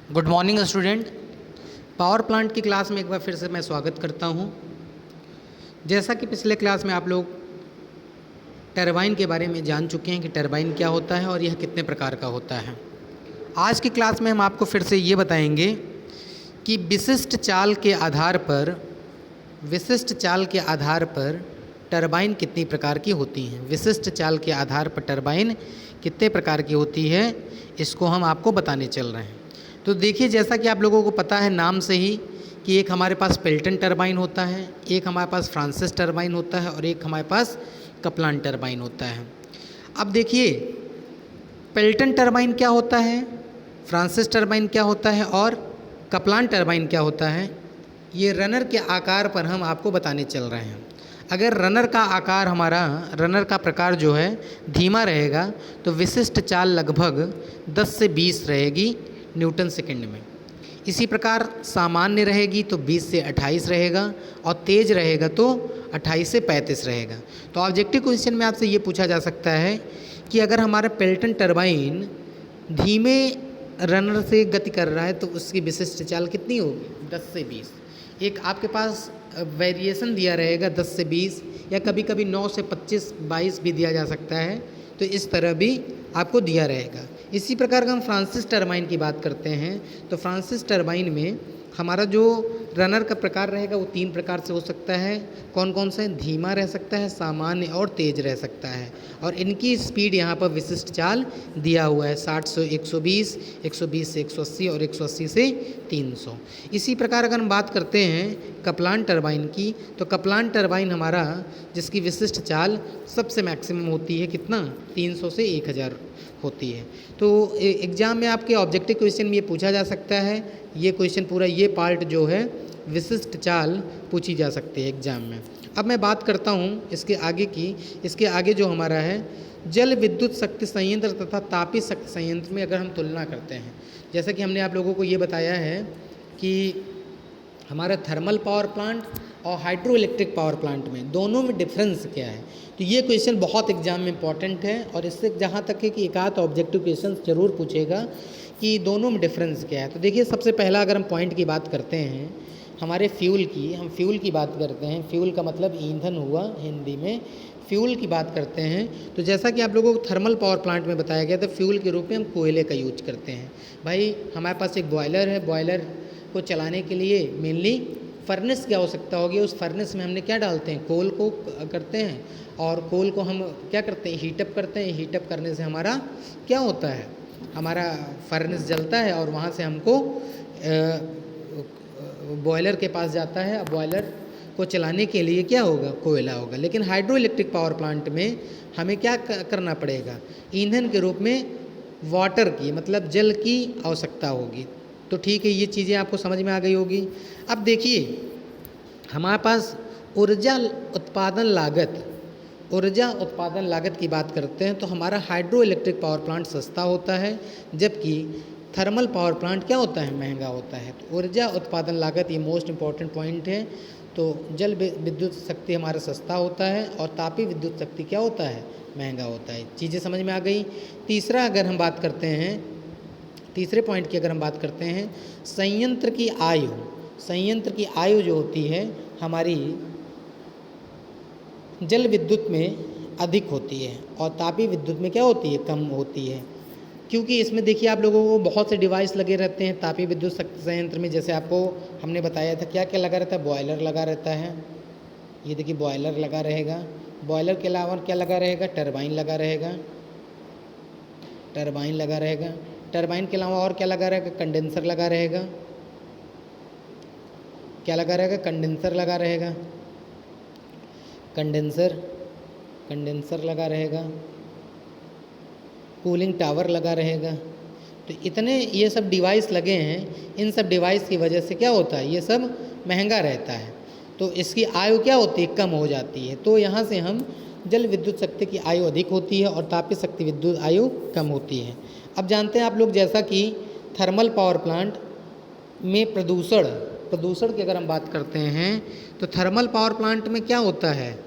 Good morning student. Power plant की class में एक बार फिर से मैं स्वागत करता हूं। जैसा कि पिछले क्लास में आप लोग टरबाइन के बारे में जान चुके हैं कि टरबाइन क्या होता है और यह कितने प्रकार का होता है। आज की क्लास में हम आपको फिर से ये बताएंगे कि विशिष्ट चाल के आधार पर टरबाइन कितनी प्रकार की होती हैं। विशिष्ट चाल के आधार पर टरबाइन कितने प्रकार की होती है, इसको हम आपको बताने चल रहे हैं। तो देखिए, जैसा कि आप लोगों को पता है नाम से ही कि एक हमारे पास पेल्टन टरबाइन होता है, एक हमारे पास फ्रांसिस टरबाइन होता है और एक हमारे पास कपलान टरबाइन होता है। अब देखिए, पेल्टन टरबाइन क्या होता है, फ्रांसिस टरबाइन क्या होता है और कपलान टरबाइन क्या होता है, ये रनर के आकार पर हम आपको बताने चल रहे हैं। अगर रनर का प्रकार जो है धीमा रहेगा तो विशिष्ट चाल लगभग 10 से 20 रहेगी न्यूटन सेकंड में। इसी प्रकार सामान्य रहेगी तो 20 से 28 रहेगा और तेज़ रहेगा तो 28 से 35 रहेगा। तो ऑब्जेक्टिव क्वेश्चन में आपसे ये पूछा जा सकता है कि अगर हमारा पेल्टन टरबाइन धीमे रनर से गति कर रहा है तो उसकी विशिष्ट चाल कितनी होगी, 10 से 20। एक आपके पास वेरिएशन दिया रहेगा 10 से 20 या कभी कभी 9 से 25, 22 भी दिया जा सकता है, तो इस तरह भी आपको दिया रहेगा। इसी प्रकार का हम फ्रांसिस टरबाइन की बात करते हैं तो फ्रांसिस टरबाइन में हमारा जो रनर का प्रकार रहेगा वो 3 प्रकार से हो सकता है। कौन कौन सा है? धीमा रह सकता है, सामान्य और तेज रह सकता है। और इनकी स्पीड यहाँ पर विशिष्ट चाल दिया हुआ है 60 से 120, 120 से 180 और 180 से 300। इसी प्रकार अगर हम बात करते हैं कपलान टरबाइन की, तो कपलान टरबाइन हमारा जिसकी विशिष्ट चाल सबसे मैक्सिमम होती है कितना, 300 से 1000 होती है। तो एग्ज़ाम में आपके ऑब्जेक्टिव क्वेश्चन में ये पूछा जा सकता है, ये क्वेश्चन पूरा ये पार्ट जो है विशिष्ट चाल पूछी जा सकती है एग्ज़ाम में। अब मैं बात करता हूँ इसके आगे की। इसके आगे जो हमारा है जल विद्युत शक्ति संयंत्र तथा तापीय शक्ति संयंत्र में अगर हम तुलना करते हैं, जैसा कि हमने आप लोगों को ये बताया है कि हमारा थर्मल पावर प्लांट और हाइड्रो इलेक्ट्रिक पावर प्लांट में दोनों में डिफरेंस क्या है। तो ये क्वेश्चन बहुत एग्जाम में इंपॉर्टेंट है और इससे जहाँ तक है कि एक आध ऑब्जेक्टिव क्वेश्चन जरूर पूछेगा कि दोनों में डिफरेंस क्या है। तो देखिए, सबसे पहला अगर हम पॉइंट की बात करते हैं हमारे फ्यूल की, हम फ्यूल की बात करते हैं। फ्यूल का मतलब ईंधन हुआ हिंदी में। फ्यूल की बात करते हैं तो जैसा कि आप लोगों को थर्मल पावर प्लांट में बताया गया था, फ्यूल के रूप में हम कोयले का यूज करते हैं। भाई हमारे पास एक बॉयलर है, बॉयलर को चलाने के लिए मेनली फर्नेस की आवश्यकता होगी। उस फर्नेस में हमने क्या डालते हैं, कोल को करते हैं और कोल को हम क्या करते हैं, हीटअप करते हैं। हीटअप करने से हमारा क्या होता है, हमारा फर्नेस जलता है और वहाँ से हमको बॉयलर के पास जाता है। अब बॉयलर को चलाने के लिए क्या होगा, कोयला होगा। लेकिन हाइड्रो इलेक्ट्रिक पावर प्लांट में हमें क्या करना पड़ेगा, ईंधन के रूप में वाटर की मतलब जल की आवश्यकता होगी। तो ठीक है, ये चीज़ें आपको समझ में आ गई होगी। अब देखिए, हमारे पास ऊर्जा उत्पादन लागत की बात करते हैं तो हमारा हाइड्रो इलेक्ट्रिक पावर प्लांट सस्ता होता है, जबकि थर्मल पावर प्लांट क्या होता है, महंगा होता है। तो ऊर्जा उत्पादन लागत ये मोस्ट इम्पॉर्टेंट पॉइंट है। तो जल विद्युत शक्ति हमारा सस्ता होता है और तापीय विद्युत शक्ति क्या होता है, महंगा होता है। चीज़ें समझ में आ गई। तीसरा अगर हम बात करते हैं, तीसरे पॉइंट की अगर हम बात करते हैं, संयंत्र की आयु जो होती है हमारी जल विद्युत में अधिक होती है और तापीय विद्युत में क्या होती है, कम होती है। क्योंकि इसमें देखिए आप लोगों को बहुत से डिवाइस लगे रहते हैं तापीय विद्युत शक्ति संयंत्र में। जैसे आपको हमने बताया था क्या क्या लगा रहता है, बॉयलर लगा रहता है। ये देखिए बॉयलर लगा रहेगा। बॉयलर के अलावा क्या लगा रहेगा, टरबाइन लगा रहेगा। टरबाइन के अलावा और क्या लगा रहेगा, कंडेंसर लगा रहेगा। क्या लगा रहेगा, कंडेंसर लगा रहेगा। कंडेंसर लगा रहेगा। कूलिंग टावर लगा रहेगा। तो इतने ये सब डिवाइस लगे हैं। इन सब डिवाइस की वजह से क्या होता है, ये सब महंगा रहता है, तो इसकी आयु क्या होती है, कम हो जाती है। तो यहाँ से हम जल विद्युत शक्ति की आयु अधिक होती है और तापीय शक्ति विद्युत आयु कम होती है। अब जानते हैं आप लोग, जैसा कि थर्मल पावर प्लांट में प्रदूषण की अगर हम बात करते हैं तो थर्मल पावर प्लांट में क्या होता है,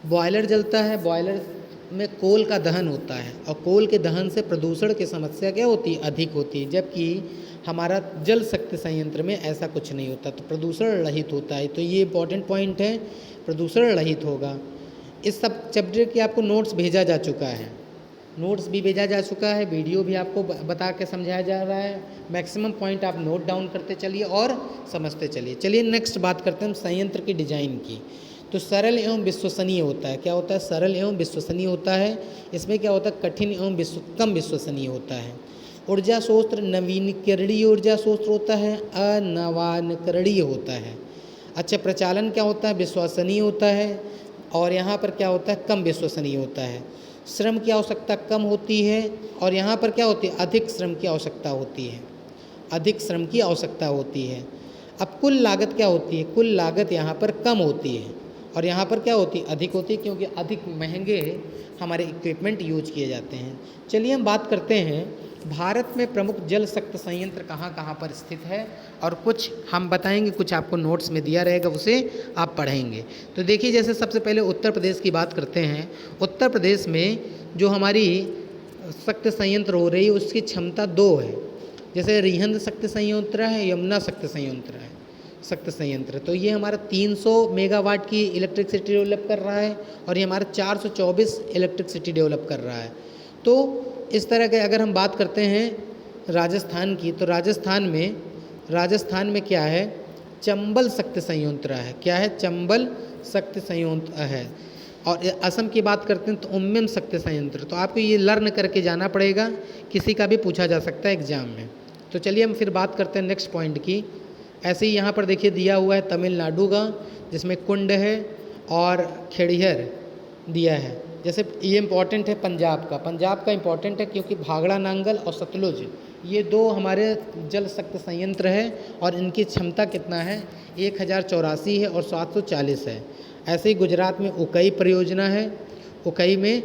बॉयलर जलता है, बॉयलर में कोल का दहन होता है और कोल के दहन से प्रदूषण की समस्या क्या होती है, अधिक होती है। जबकि हमारा जल शक्ति संयंत्र में ऐसा कुछ नहीं होता, तो प्रदूषण रहित होता है। तो ये इंपॉर्टेंट पॉइंट है, प्रदूषण रहित होगा। इस सब चैप्टर के आपको नोट्स भेजा जा चुका है, नोट्स भी भेजा जा चुका है, वीडियो भी आपको बता के समझाया जा रहा है। मैक्सिमम पॉइंट आप नोट डाउन करते चलिए और समझते चलिए। चलिए नेक्स्ट बात करते हैं हम संयंत्र की डिजाइन की। तो सरल एवं विश्वसनीय होता है। क्या होता है? सरल एवं विश्वसनीय होता है। इसमें क्या होता है? कठिन एवं कम विश्वसनीय होता है। ऊर्जा स्रोत नवीनीकरणीय ऊर्जा स्रोत होता है, अनवानकरणीय होता है। अच्छा, प्रचालन क्या होता है? विश्वसनीय होता है। और यहाँ पर क्या होता है? कम विश्वसनीय होता है। श्रम की आवश्यकता कम होती है और यहाँ पर क्या होती है? अधिक श्रम की आवश्यकता होती है, अधिक श्रम की आवश्यकता होती है। अब कुल लागत क्या होती है? कुल लागत यहाँ पर कम होती है और यहाँ पर क्या होती है? अधिक होती है, क्योंकि अधिक महंगे हमारे इक्विपमेंट यूज किए जाते हैं। चलिए हम बात करते हैं भारत में प्रमुख जल शक्ति संयंत्र कहाँ कहाँ पर स्थित है, और कुछ हम बताएंगे, कुछ आपको नोट्स में दिया रहेगा, उसे आप पढ़ेंगे। तो देखिए, जैसे सबसे पहले उत्तर प्रदेश की बात करते हैं। उत्तर प्रदेश में जो हमारी शक्ति संयंत्र हो रही है उसकी क्षमता 2 है। जैसे रिहंद शक्ति संयंत्र है, यमुना शक्ति संयंत्र है, शक्ति संयंत्र। तो ये हमारा 300 मेगावाट की इलेक्ट्रिसिटी डेवलप कर रहा है और ये हमारा 424 इलेक्ट्रिसिटी डेवलप कर रहा है। तो इस तरह के अगर हम बात करते हैं राजस्थान की, तो राजस्थान में क्या है? चंबल शक्ति संयंत्र है। क्या है? चंबल शक्ति संयंत्र है। और असम की बात करते हैं तो उम्मेम शक्ति संयंत्र। तो आपको ये लर्न करके जाना पड़ेगा, किसी का भी पूछा जा सकता है एग्जाम में। तो चलिए हम फिर बात करते हैं नेक्स्ट पॉइंट की। ऐसे ही यहाँ पर देखिए दिया हुआ है तमिलनाडु का, जिसमें कुंड है और खेड़िहर दिया है। जैसे ये इम्पॉर्टेंट है पंजाब का इम्पॉर्टेंट है, क्योंकि भाखड़ा नांगल और सतलुज ये 2 हमारे जल शक्ति संयंत्र है और इनकी क्षमता कितना है? 1084 है और 740 है। ऐसे ही गुजरात में उकई परियोजना है, उकई में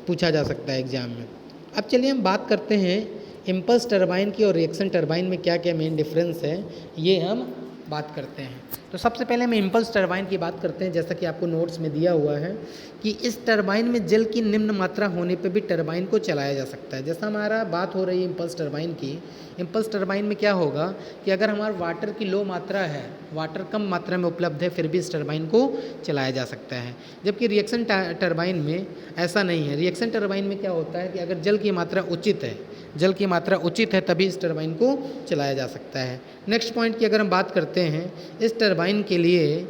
पूछा जा सकता है एग्जाम में। अब चलिए हम बात करते हैं इम्पल्स टरबाइन की और रिएक्शन टरबाइन में क्या क्या मेन डिफरेंस है, ये हम बात करते हैं। तो सबसे पहले हम इम्पल्स टरबाइन की बात करते हैं। जैसा कि आपको नोट्स में दिया हुआ है कि इस टरबाइन में जल की निम्न मात्रा होने पर भी टरबाइन को चलाया जा सकता है। जैसा हमारा बात हो रही है इम्पल्स टरबाइन की, इम्पल्स टरबाइन में क्या होगा कि अगर हमारा वाटर की लो मात्रा है, वाटर कम मात्रा में उपलब्ध है, फिर भी इस टरबाइन को चलाया जा सकता है। जबकि रिएक्शन टरबाइन में ऐसा नहीं है। रिएक्शन टरबाइन में क्या होता है कि अगर जल की मात्रा उचित है तभी इस टरबाइन को चलाया जा सकता है। नेक्स्ट पॉइंट की अगर हम बात करते हैं, इस टरबाइन के लिए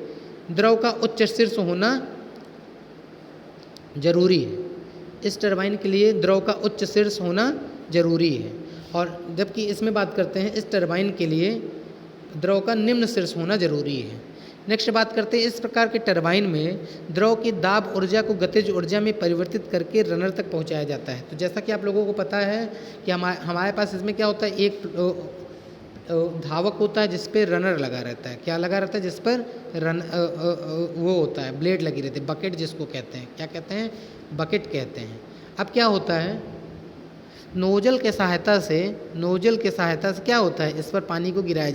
द्रव का उच्च शीर्ष होना जरूरी है। इस टरबाइन के लिए द्रव का उच्च शीर्ष होना जरूरी है। और जबकि इसमें बात करते हैं, इस टरबाइन के लिए द्रव का निम्न शीर्ष होना जरूरी है। नेक्स्ट बात करते हैं, इस प्रकार के टरबाइन में द्रव की दाब ऊर्जा को गतिज ऊर्जा में परिवर्तित करके रनर तक पहुंचाया जाता है। तो जैसा कि आप लोगों को पता है कि हमारे पास इसमें क्या होता है, एक धावक होता है जिस पे रनर लगा रहता है। क्या लगा रहता है? जिस पर वो होता है, ब्लेड लगी रहती है, बकेट जिसको कहते हैं। क्या कहते हैं? बकेट कहते हैं। अब क्या होता है, नोजल के सहायता से क्या होता है, इस पर पानी को गिराया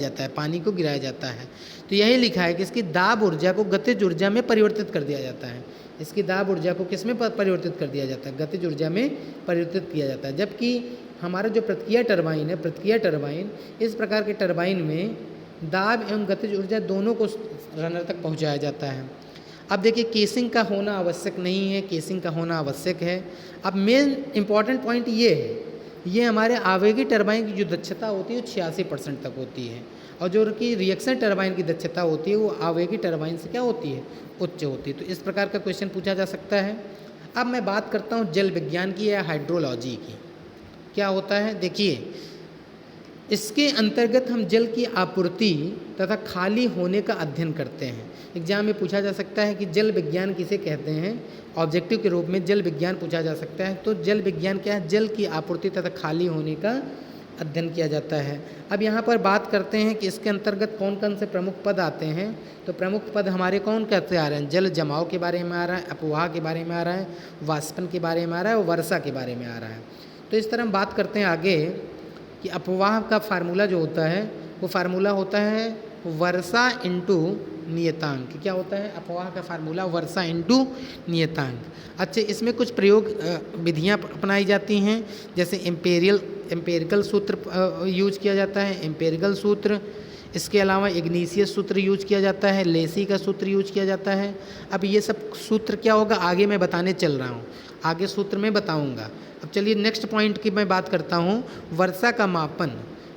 जाता है। तो यही लिखा है कि इसकी दाब ऊर्जा को गतिज ऊर्जा में परिवर्तित कर दिया जाता है। इसकी दाब ऊर्जा को किस में परिवर्तित कर दिया जाता है? गतिज ऊर्जा में परिवर्तित किया जाता है। जबकि हमारा जो प्रतिक्रिया टरबाइन, इस प्रकार के टरबाइन में दाब एवं गतिज ऊर्जा दोनों को रनर तक पहुँचाया जाता है। अब देखिए, केसिंग का होना आवश्यक नहीं है, केसिंग का होना आवश्यक है। अब मेन इंपॉर्टेंट पॉइंट ये है, ये हमारे आवेगी टरबाइन की जो दक्षता होती है वो 86% तक होती है, और जो कि रिएक्शन टरबाइन की दक्षता होती है वो आवेगी टरबाइन से क्या होती है? उच्च होती है। तो इस प्रकार का क्वेश्चन पूछा जा सकता है। अब मैं बात करता हूँ जल विज्ञान की या हाइड्रोलॉजी की। क्या होता है? देखिए, इसके अंतर्गत हम जल की आपूर्ति तथा खाली होने का अध्ययन करते हैं। एग्जाम में पूछा जा सकता है कि जल विज्ञान किसे कहते हैं, ऑब्जेक्टिव के रूप में जल विज्ञान पूछा जा सकता है। तो जल विज्ञान क्या है? जल की आपूर्ति तथा खाली होने का अध्ययन किया जाता है। अब यहाँ पर बात करते हैं कि इसके अंतर्गत कौन कौन से प्रमुख पद आते हैं। तो प्रमुख पद हमारे कौन कहते आ रहे हैं? जल जमाव के बारे में आ रहा है, अपवाह के बारे में आ रहा है, वाष्पन के बारे में आ रहा है और वर्षा के बारे में आ रहा है। तो इस तरह हम बात करते हैं आगे कि अपवाह का फार्मूला जो होता है वो फार्मूला होता है वर्षा इंटू नियतांक। क्या होता है अपवाह का फार्मूला? वर्षा इंटू नियतांक। अच्छा, इसमें कुछ प्रयोग विधियाँ अपनाई जाती हैं, जैसे एम्पेरिकल सूत्र यूज किया जाता है, एम्पेरिकल सूत्र। इसके अलावा इग्नीशियस सूत्र यूज किया जाता है, लेसी का सूत्र यूज किया जाता है। अब ये सब सूत्र क्या होगा आगे मैं बताने चल रहा हूँ, आगे सूत्र में बताऊँगा। अब चलिए नेक्स्ट पॉइंट की मैं बात करता हूँ, वर्षा का मापन।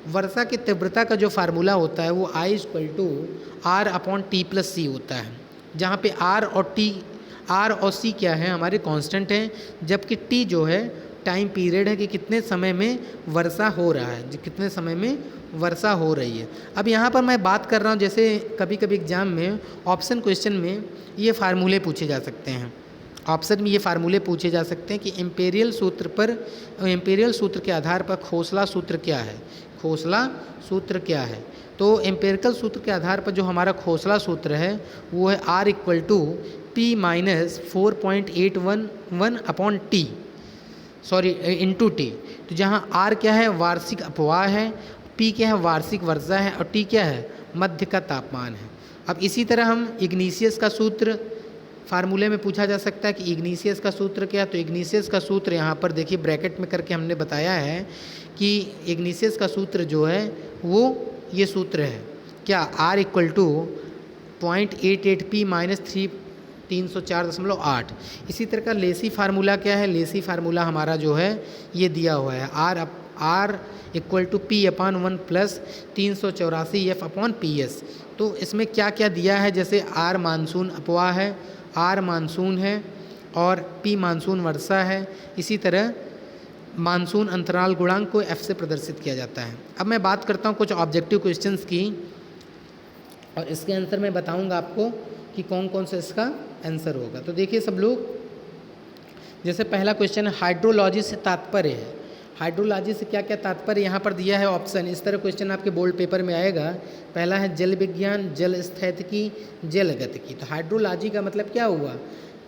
वर्षा की तीव्रता का जो फार्मूला होता है वो I=R/T+C होता है, जहाँ पे R और C क्या है? हमारे कांस्टेंट हैं, जबकि T जो है टाइम पीरियड है कि कितने समय में वर्षा हो रहा है, कितने समय में वर्षा हो रही है। अब यहाँ पर मैं बात कर रहा हूँ, जैसे कभी कभी एग्जाम में ऑप्शन क्वेश्चन में ये फार्मूले पूछे जा सकते हैं, ऑप्शन में ये फार्मूले पूछे जा सकते हैं कि एम्पेरियल सूत्र के आधार पर खोसला सूत्र क्या है? खोसला सूत्र क्या है? तो एम्पेरिकल सूत्र के आधार पर जो हमारा खोसला सूत्र है वो है R=P-4.811/T इंटू टी। तो जहाँ R क्या है? वार्षिक अपवाह है, P क्या है? वार्षिक वर्षा है, और T क्या है? मध्य का तापमान है। अब इसी तरह हम इग्नीशियस का सूत्र फार्मूले में पूछा जा सकता है कि इग्नीशियस का सूत्र क्या है? तो इग्नीशियस का सूत्र यहाँ पर देखिए ब्रैकेट में करके हमने बताया है कि इग्नीशियस का सूत्र जो है वो ये सूत्र है क्या? R=0.88P-304.8। इसी तरह का लेसी फार्मूला क्या है? लेसी फार्मूला हमारा जो है ये दिया हुआ है R=P/1 + 384F/PS। तो इसमें क्या क्या दिया है? जैसे R मानसून अपवाह है, R मानसून है, और P मानसून वर्षा है। इसी तरह मानसून अंतराल गुणांक को F से प्रदर्शित किया जाता है। अब मैं बात करता हूँ कुछ ऑब्जेक्टिव क्वेश्चंस की, और इसके आंसर मैं बताऊँगा आपको कि कौन कौन सा इसका आंसर होगा। तो देखिए सब लोग, जैसे पहला क्वेश्चन हाइड्रोलॉजी से तात्पर्य है। हाइड्रोलॉजी से क्या क्या तात्पर्य यहाँ पर दिया है ऑप्शन। इस तरह क्वेश्चन आपके बोर्ड पेपर में आएगा। पहला है जल विज्ञान, जल स्थैतिकी, जल गतिकी। तो हाइड्रोलॉजी का मतलब क्या हुआ?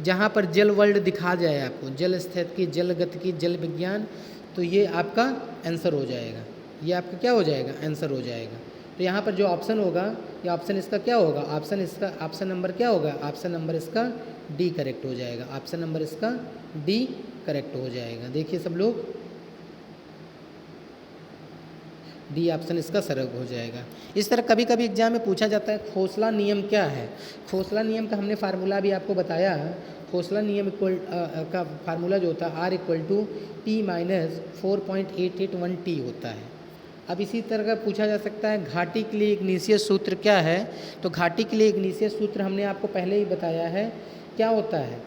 जहाँ पर जल वर्ल्ड दिखा जाए आपको, जल स्थैतिकी, जल गतिकी, जल विज्ञान, तो ये आपका आंसर हो जाएगा। ये आपका क्या हो जाएगा? आंसर हो जाएगा। तो यहाँ पर जो ऑप्शन होगा, या ऑप्शन इसका क्या होगा? ऑप्शन नंबर क्या होगा? ऑप्शन नंबर इसका डी करेक्ट हो जाएगा। ऑप्शन नंबर इसका डी करेक्ट हो जाएगा। देखिए सब लोग, डी ऑप्शन इसका सरग हो जाएगा। इस तरह कभी कभी एग्जाम में पूछा जाता है खोसला नियम क्या है? खोसला नियम का हमने फार्मूला भी आपको बताया है। खोसला नियम का फार्मूला जो होता है R=T-4.881T होता है। अब इसी तरह का पूछा जा सकता है घाटी के लिए इग्नीशियस सूत्र क्या है? तो घाटी के लिए इग्नीशियस सूत्र हमने आपको पहले ही बताया है क्या होता है।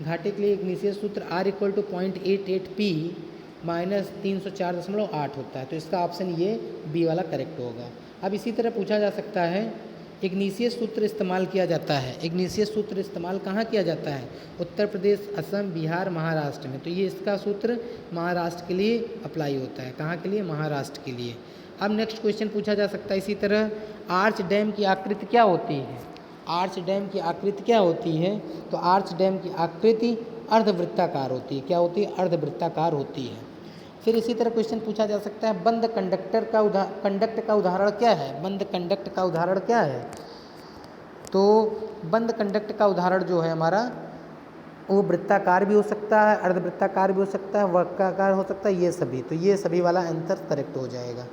घाटी के लिए इग्नीशियस सूत्र R=0.88P-304.8 होता है। तो इसका ऑप्शन ये बी वाला करेक्ट होगा। अब इसी तरह पूछा जा सकता है इग्नीशियस सूत्र इस्तेमाल किया जाता है। इग्नीशियस सूत्र इस्तेमाल कहाँ किया जाता है? उत्तर प्रदेश, असम, बिहार, महाराष्ट्र में। तो ये इसका सूत्र महाराष्ट्र के लिए अप्लाई होता है। कहाँ के लिए? महाराष्ट्र के लिए। अब नेक्स्ट क्वेश्चन पूछा जा सकता है इसी तरह आर्च डैम की आकृति क्या होती है? आर्च डैम की आकृति क्या होती है? तो आर्च डैम की आकृति अर्धवृत्ताकार होती है। क्या होती है? अर्धवृत्ताकार होती है। फिर इसी तरह क्वेश्चन पूछा जा सकता है बंद कंडक्ट का उदाहरण क्या है? बंद कंडक्ट का उदाहरण क्या है? तो बंद कंडक्ट का उदाहरण जो है हमारा वो वृत्ताकार भी हो सकता है, अर्धवृत्ताकार भी हो सकता है, वर्गाकार हो सकता है, ये सभी। तो ये सभी वाला आंसर करेक्ट हो जाएगा।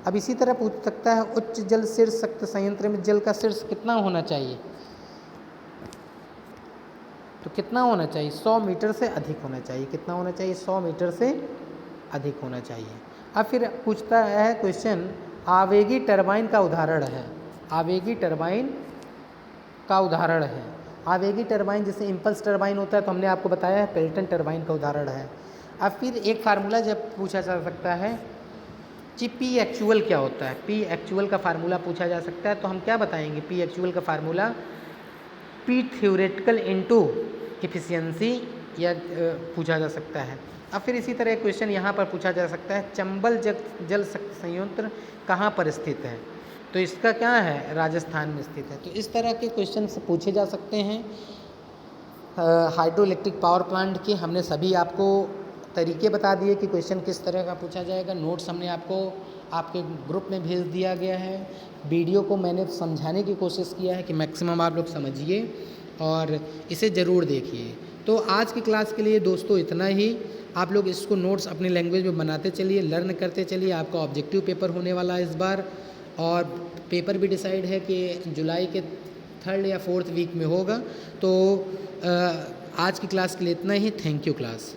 अब इसी तरह पूछ सकता है उच्च जल शीर्ष शक्ति संयंत्र में जल का शीर्ष कितना होना चाहिए? तो कितना होना चाहिए? 100 मीटर से अधिक होना चाहिए। कितना होना चाहिए? 100 मीटर से अधिक होना चाहिए। अब फिर पूछता है क्वेश्चन आवेगी टरबाइन का उदाहरण है। आवेगी टरबाइन का उदाहरण है। आवेगी टरबाइन जैसे इम्पल्स टरबाइन होता है तो हमने आपको बताया है पेल्टन टरबाइन का उदाहरण है। अब फिर एक फार्मूला जब पूछा जा सकता है कि पी एक्चुअल क्या होता है? पी एक्चुअल का फार्मूला पूछा जा सकता है तो हम क्या बताएंगे? पी एक्चुअल का formula P theoretical into efficiency या पूछा जा सकता है। अब फिर इसी तरह एक क्वेश्चन यहाँ पर पूछा जा सकता है चंबल जल शक्ति संयंत्र कहाँ पर स्थित है? तो इसका क्या है? राजस्थान में स्थित है। तो इस तरह के क्वेश्चन पूछे जा सकते हैं हाइड्रो इलेक्ट्रिक पावर प्लांट के। हमने सभी आपको तरीके बता दिए कि क्वेश्चन किस तरह का पूछा जाएगा। नोट्स हमने आपको आपके ग्रुप में भेज दिया गया है। वीडियो को मैंने समझाने की कोशिश किया है कि मैक्सिमम आप लोग समझिए और इसे ज़रूर देखिए। तो आज की क्लास के लिए दोस्तों इतना ही। आप लोग इसको नोट्स अपनी लैंग्वेज में बनाते चलिए, लर्न करते चलिए। आपका ऑब्जेक्टिव पेपर होने वाला है इस बार, और पेपर भी डिसाइड है कि जुलाई के 3rd या 4th वीक में होगा। तो आज की क्लास के लिए इतना ही। Thank you class.